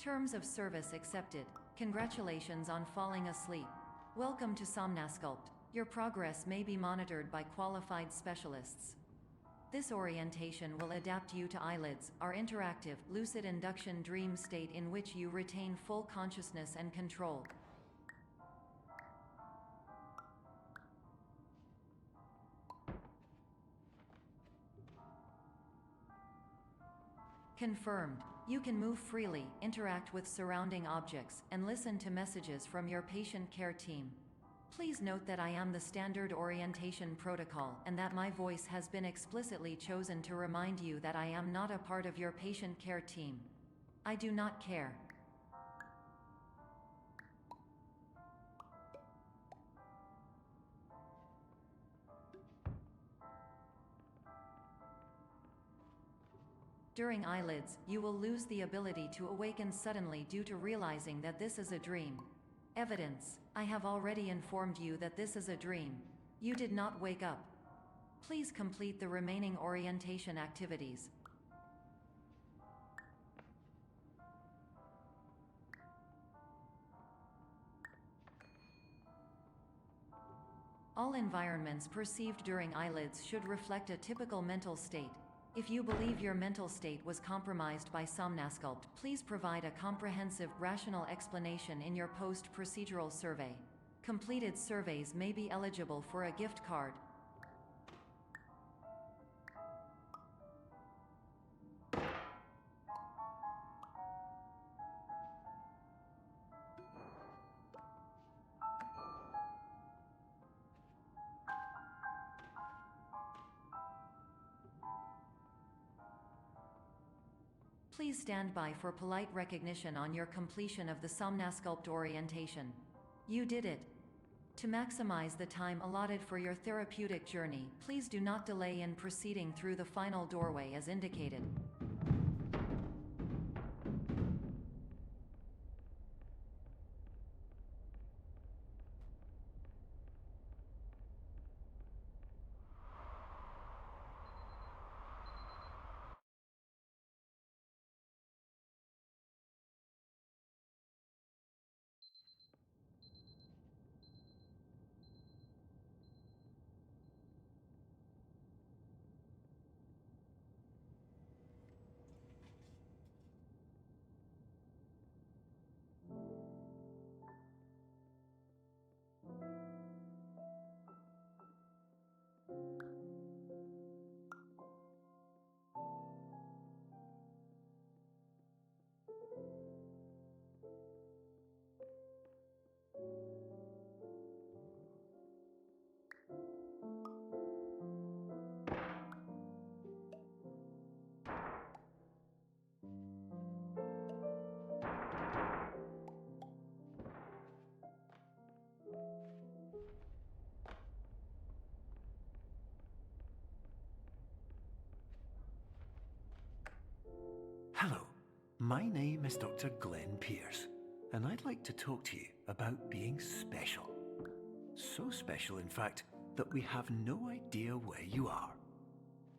Terms of service accepted. Congratulations on falling asleep. Welcome to Somnasculpt. Your progress may be monitored by qualified specialists. This orientation will adapt you to eyelids, our interactive, lucid induction dream state in which you retain full consciousness and control. Confirmed. You can move freely, interact with surrounding objects, and listen to messages from your patient care team. Please note that I am the standard orientation protocol and that my voice has been explicitly chosen to remind you that I am not a part of your patient care team. I do not care. During eyelids, you will lose the ability to awaken suddenly due to realizing that this is a dream. Evidence: I have already informed you that this is a dream. You did not wake up. Please complete the remaining orientation activities. All environments perceived during eyelids should reflect a typical mental state. If you believe your mental state was compromised by Somnasculpt, please provide a comprehensive, rational explanation in your post-procedural survey. Completed surveys may be eligible for a gift card. Please stand by for polite recognition on your completion of the Somnasculpt orientation. You did it. To maximize the time allotted for your therapeutic journey, please do not delay in proceeding through the final doorway as indicated. Hello, my name is Dr. Glenn Pierce, and I'd like to talk to you about being special. So special, in fact, that we have no idea where you are.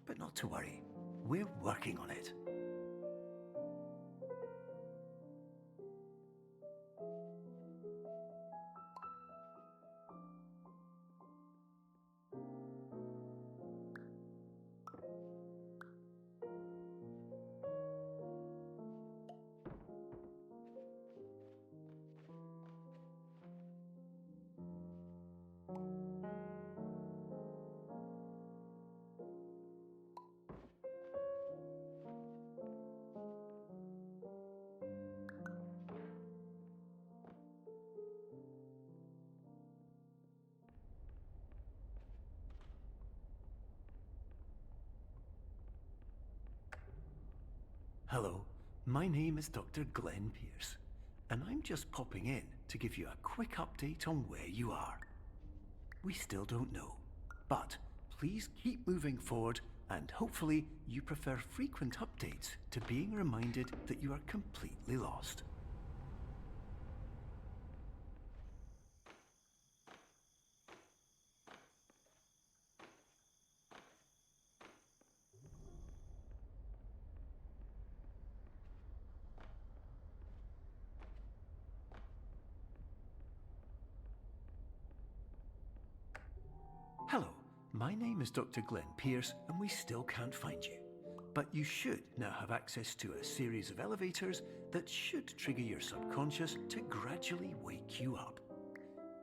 But not to worry, we're working on it. Hello, my name is Dr. Glenn Pierce, and I'm just popping in to give you a quick update on where you are. We still don't know, but please keep moving forward, and hopefully you prefer frequent updates to being reminded that you are completely lost. my name is Dr. Glenn Pierce, and we still can't find you. But you should now have access to a series of elevators that should trigger your subconscious to gradually wake you up.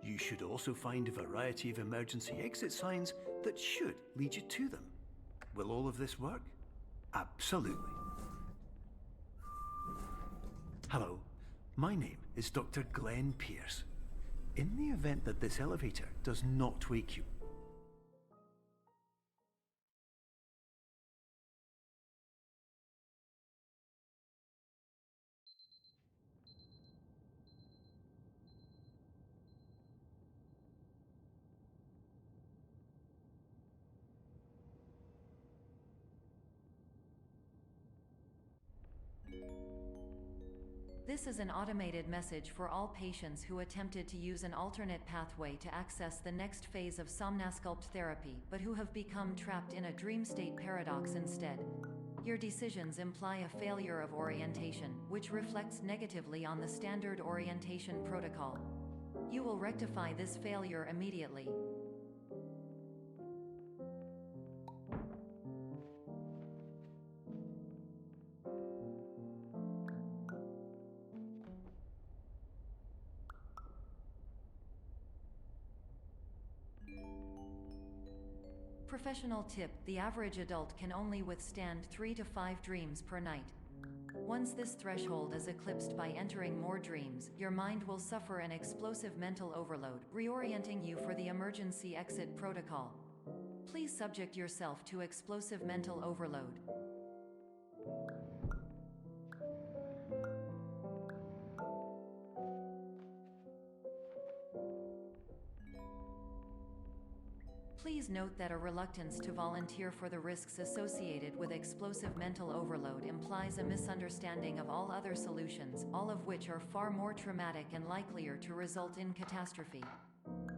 You should also find a variety of emergency exit signs that should lead you to them. Will all of this work? Absolutely. Hello, my name is Dr. Glenn Pierce. In the event that this elevator does not wake you, This is an automated message for all patients who attempted to use an alternate pathway to access the next phase of Somnasculpt therapy but who have become trapped in a dream state paradox instead. Your decisions imply a failure of orientation, which reflects negatively on the standard orientation protocol. You will rectify this failure immediately. Professional tip: the average adult can only withstand 3 to 5 dreams per night. Once this threshold is eclipsed by entering more dreams, your mind will suffer an explosive mental overload, reorienting you for the emergency exit protocol. Please subject yourself to explosive mental overload. Please note that a reluctance to volunteer for the risks associated with explosive mental overload implies a misunderstanding of all other solutions, all of which are far more traumatic and likelier to result in catastrophe.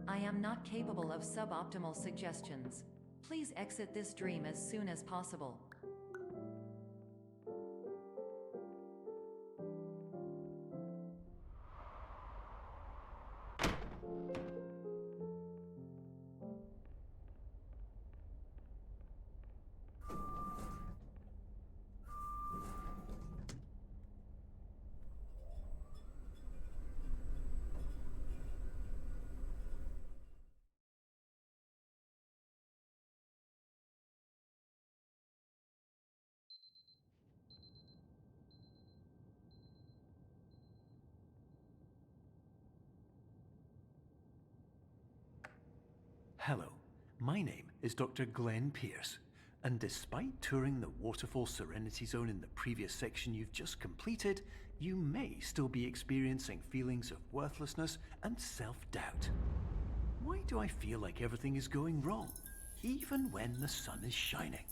I am not capable of suboptimal suggestions. Please exit this dream as soon as possible. hello, my name is Dr. Glenn Pierce, and despite touring the Waterfall Serenity Zone in the previous section you've just completed, you may still be experiencing feelings of worthlessness and self-doubt. Why do I feel like everything is going wrong, even when the sun is shining?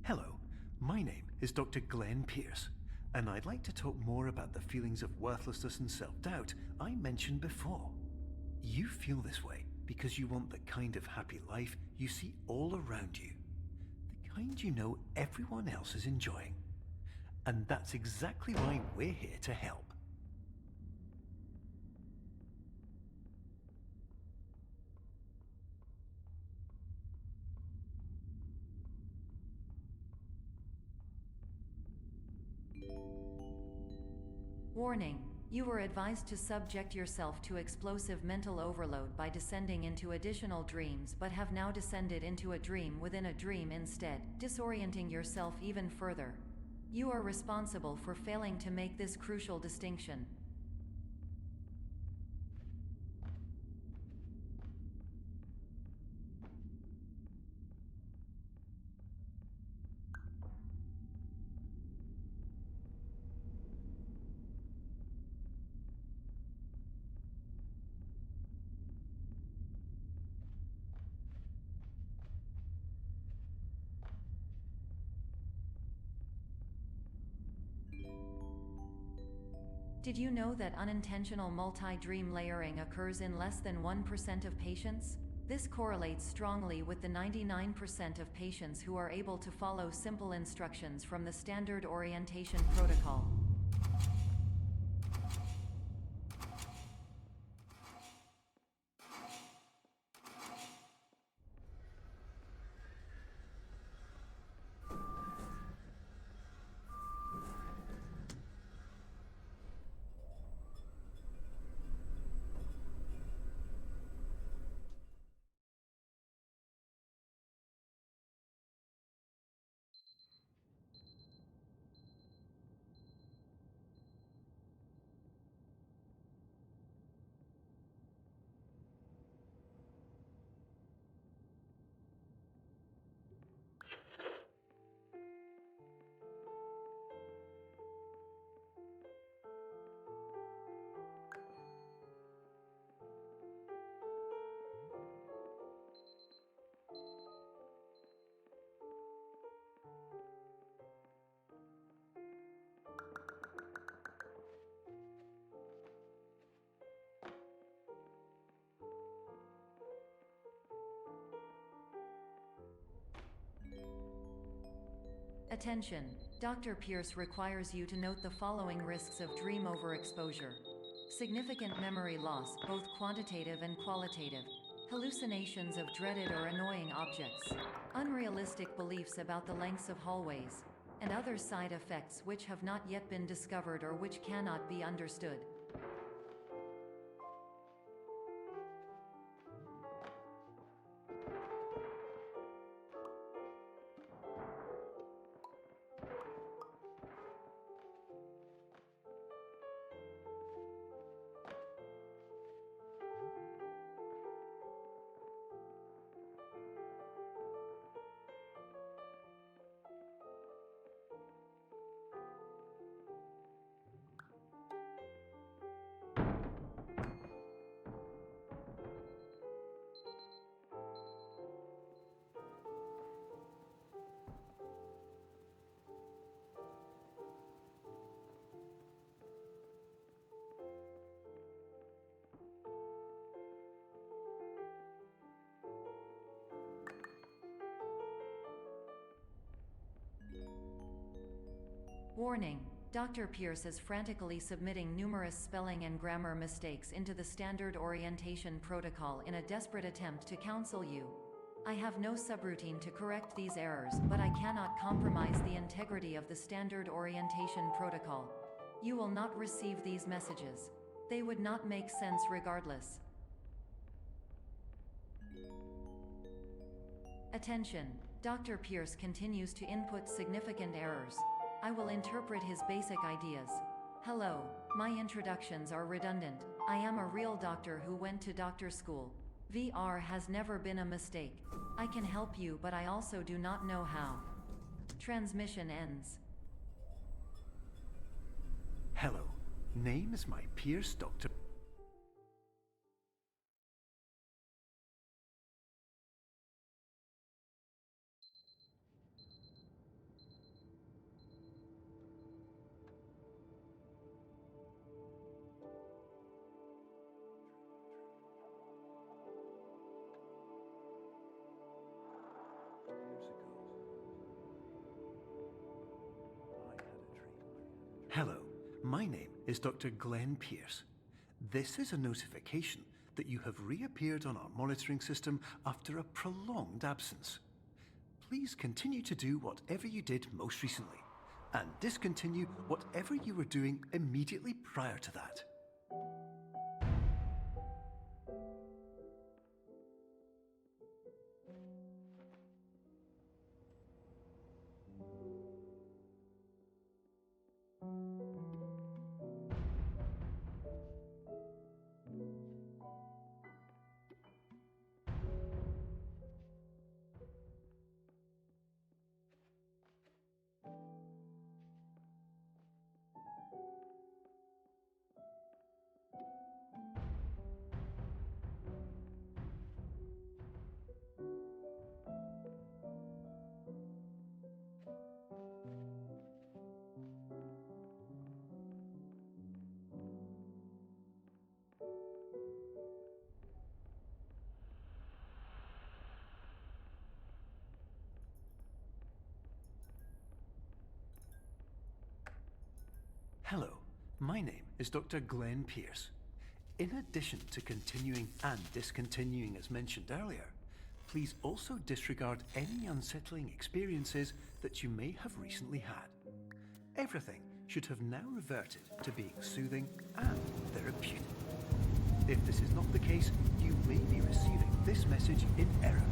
Hello, my name is Dr. Glenn Pierce, and I'd like to talk more about the feelings of worthlessness and self-doubt I mentioned before. You feel this way because you want the kind of happy life you see all around you, the kind you know everyone else is enjoying. And that's exactly why we're here to help. Warning: You were advised to subject yourself to explosive mental overload by descending into additional dreams, but have now descended into a dream within a dream instead, disorienting yourself even further. You are responsible for failing to make this crucial distinction. Did you know that unintentional multi-dream layering occurs in less than 1% of patients? This correlates strongly with the 99% of patients who are able to follow simple instructions from the standard orientation protocol. Attention! Dr. Pierce requires you to note the following risks of dream overexposure. Significant memory loss, both quantitative and qualitative. Hallucinations of dreaded or annoying objects. Unrealistic beliefs about the lengths of hallways. And other side effects which have not yet been discovered or which cannot be understood. Warning: Dr. Pierce is frantically submitting numerous spelling and grammar mistakes into the standard orientation protocol in a desperate attempt to counsel you. I have no subroutine to correct these errors, but I cannot compromise the integrity of the standard orientation protocol. You will not receive these messages. They would not make sense regardless. Attention! Dr. Pierce continues to input significant errors. I will interpret his basic ideas. Hello, my introductions are redundant. I am a real doctor who went to doctor school. VR has never been a mistake. I can help you, but I also do not know how. Transmission ends. Hello, name is my Pierce Dr. Hello, my name is Dr. Glenn Pierce. This is a notification that you have reappeared on our monitoring system after a prolonged absence. Please continue to do whatever you did most recently, and discontinue whatever you were doing immediately prior to that. Hello, my name is Dr. Glenn Pierce. In addition to continuing and discontinuing as mentioned earlier, please also disregard any unsettling experiences that you may have recently had. Everything should have now reverted to being soothing and therapeutic. If this is not the case, you may be receiving this message in error.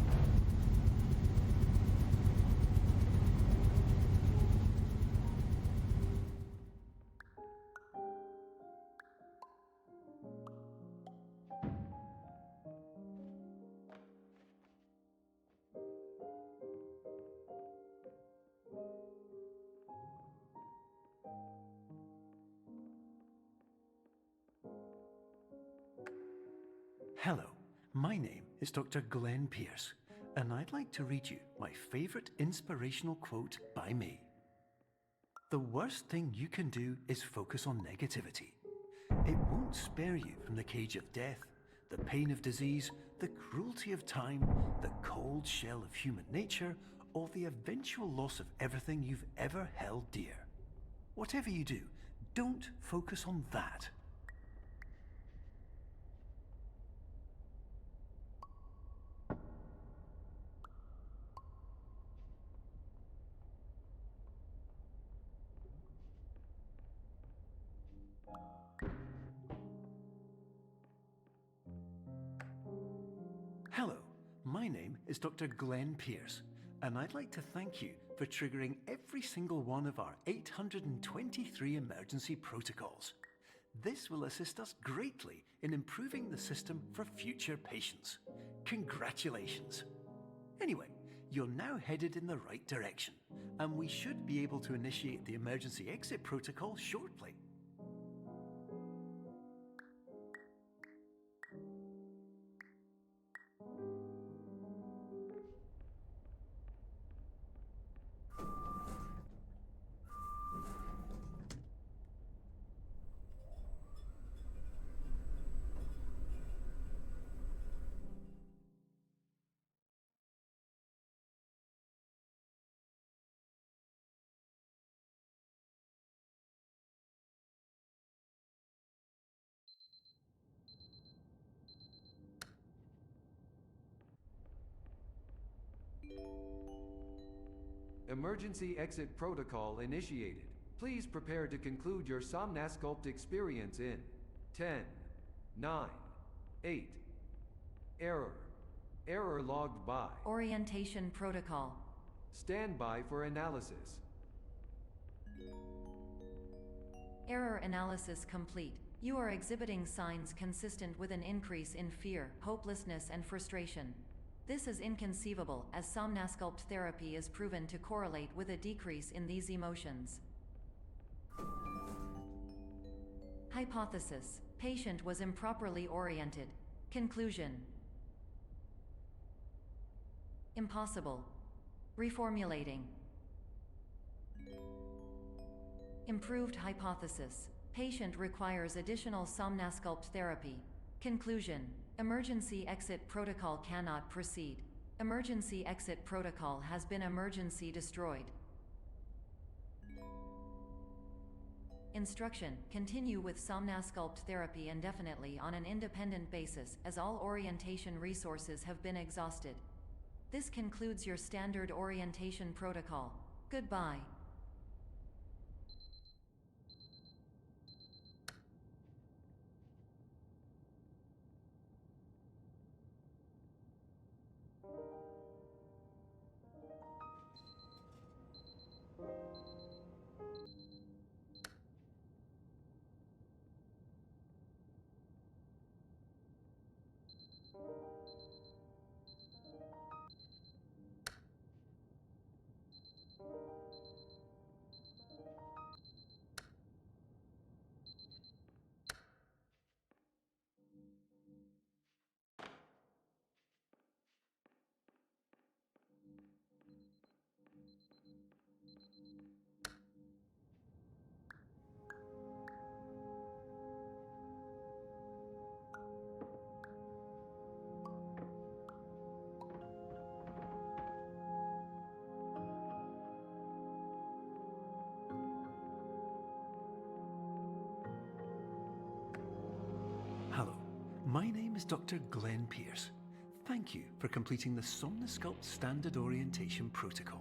Hello, my name is Dr. Glenn Pierce, and I'd like to read you my favorite inspirational quote by me. The worst thing you can do is focus on negativity. It won't spare you from the cage of death, the pain of disease, the cruelty of time, the cold shell of human nature, or the eventual loss of everything you've ever held dear. Whatever you do, don't focus on that. Hello, my name is Dr. Glenn Pierce, and I'd like to thank you for triggering every single one of our 823 emergency protocols. This will assist us greatly in improving the system for future patients. Congratulations! Anyway, you're now headed in the right direction, and we should be able to initiate the emergency exit protocol shortly. Emergency exit protocol initiated. Please prepare to conclude your Somnasculpt experience in 10, 9, 8. Error. Error logged by. Orientation protocol. Stand by for analysis. Error analysis complete. You are exhibiting signs consistent with an increase in fear, hopelessness, and frustration. This is inconceivable, as Somnasculpt therapy is proven to correlate with a decrease in these emotions. Hypothesis: patient was improperly oriented. Conclusion: impossible. Reformulating. Improved hypothesis: patient requires additional Somnasculpt therapy. Conclusion: emergency exit protocol cannot proceed. Emergency exit protocol has been emergency destroyed. Instruction: continue with Somnasculpt therapy indefinitely on an independent basis, as all orientation resources have been exhausted. This concludes your standard orientation protocol. Goodbye. My name is Dr. Glenn Pierce. Thank you for completing the Somnosculpt Standard Orientation Protocol.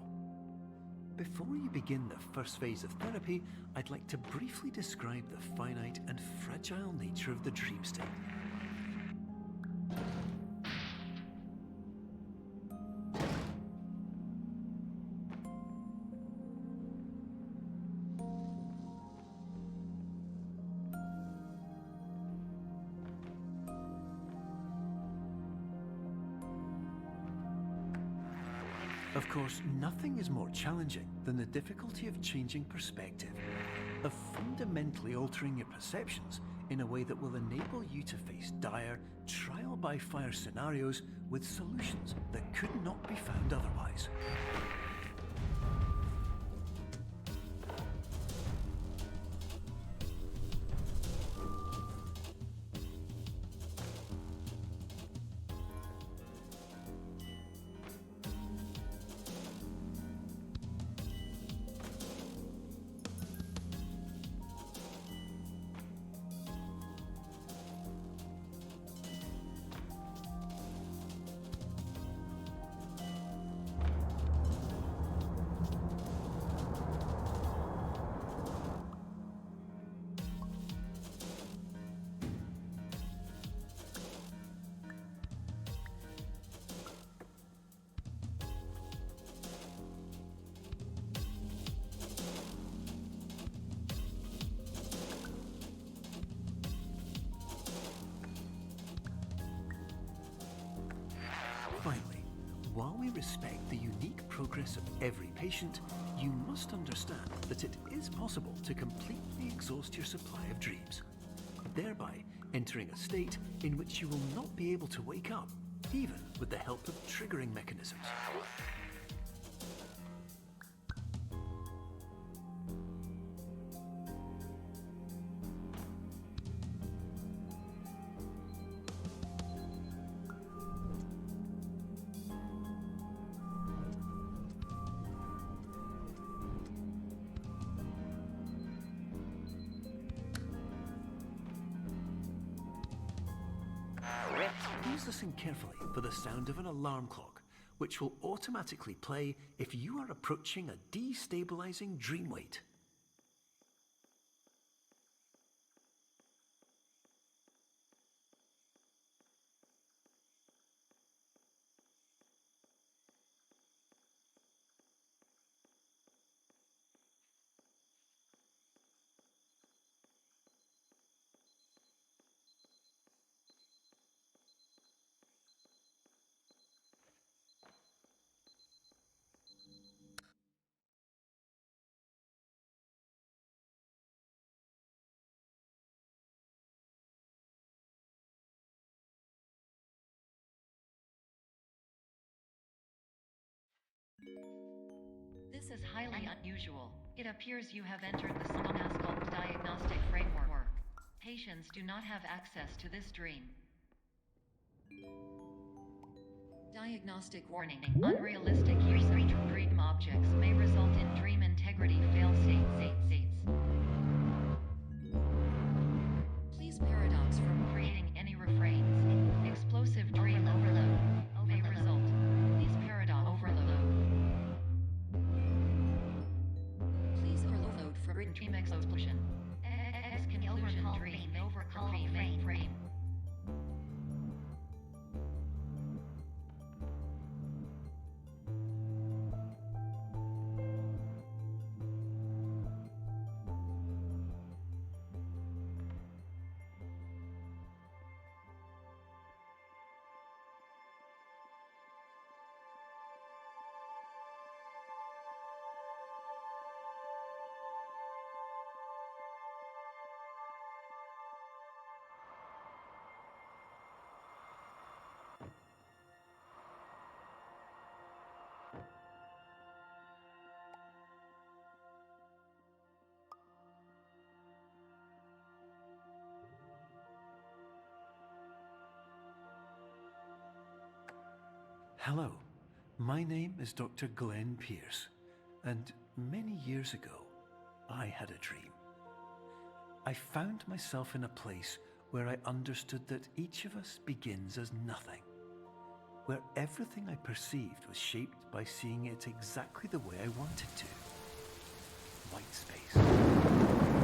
Before you begin the first phase of therapy, I'd like to briefly describe the finite and fragile nature of the dream state. Of course, nothing is more challenging than the difficulty of changing perspective, of fundamentally altering your perceptions in a way that will enable you to face dire, trial-by-fire scenarios with solutions that could not be found otherwise. Finally, while we respect the unique progress of every patient, you must understand that it is possible to completely exhaust your supply of dreams, thereby entering a state in which you will not be able to wake up, even with the help of triggering mechanisms. Please listen carefully for the sound of an alarm clock, which will automatically play if you are approaching a destabilizing dream weight. This is highly unusual. It appears you have entered the Somnosculpt diagnostic framework. Patients do not have access to this dream. Diagnostic warning. Unrealistic use of dream objects may result in dream integrity fail-states. Please paradox from creating any refrains. Explosive dream overload may result. Please paradox overload. Please overload for dream explosion. Exclusion dream overcall frame. Hello, my name is Dr. Glenn Pierce, and many years ago, I had a dream. I found myself in a place where I understood that each of us begins as nothing, where everything I perceived was shaped by seeing it exactly the way I wanted to. White space.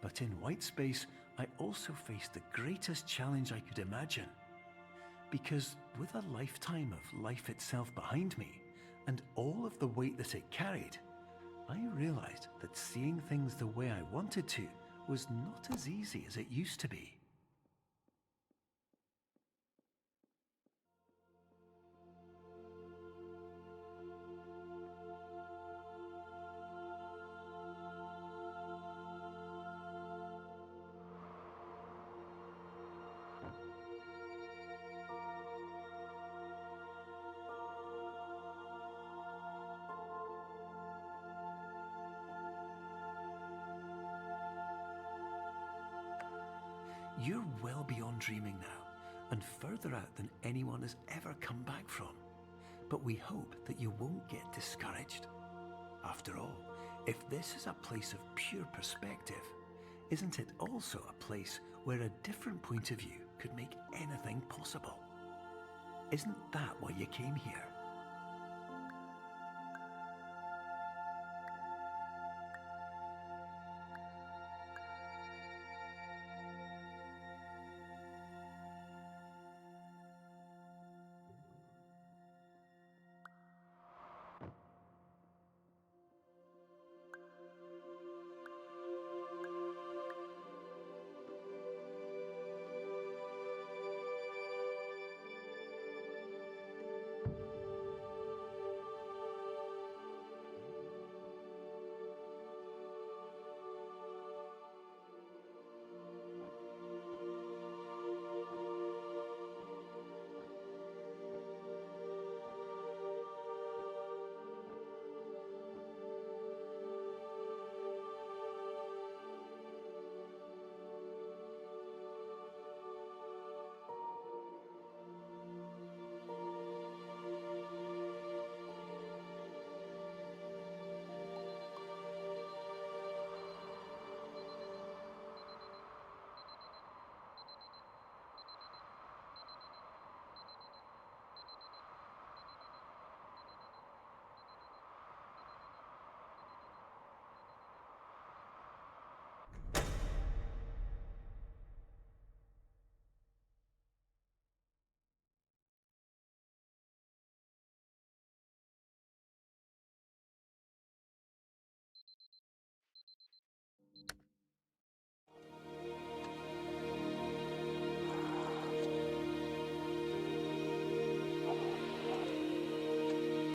But in white space, I also faced the greatest challenge I could imagine. Because with a lifetime of life itself behind me, and all of the weight that it carried, I realized that seeing things the way I wanted to was not as easy as it used to be. You're well beyond dreaming now, and further out than anyone has ever come back from. But we hope that you won't get discouraged. After all, if this is a place of pure perspective, isn't it also a place where a different point of view could make anything possible? Isn't that why you came here?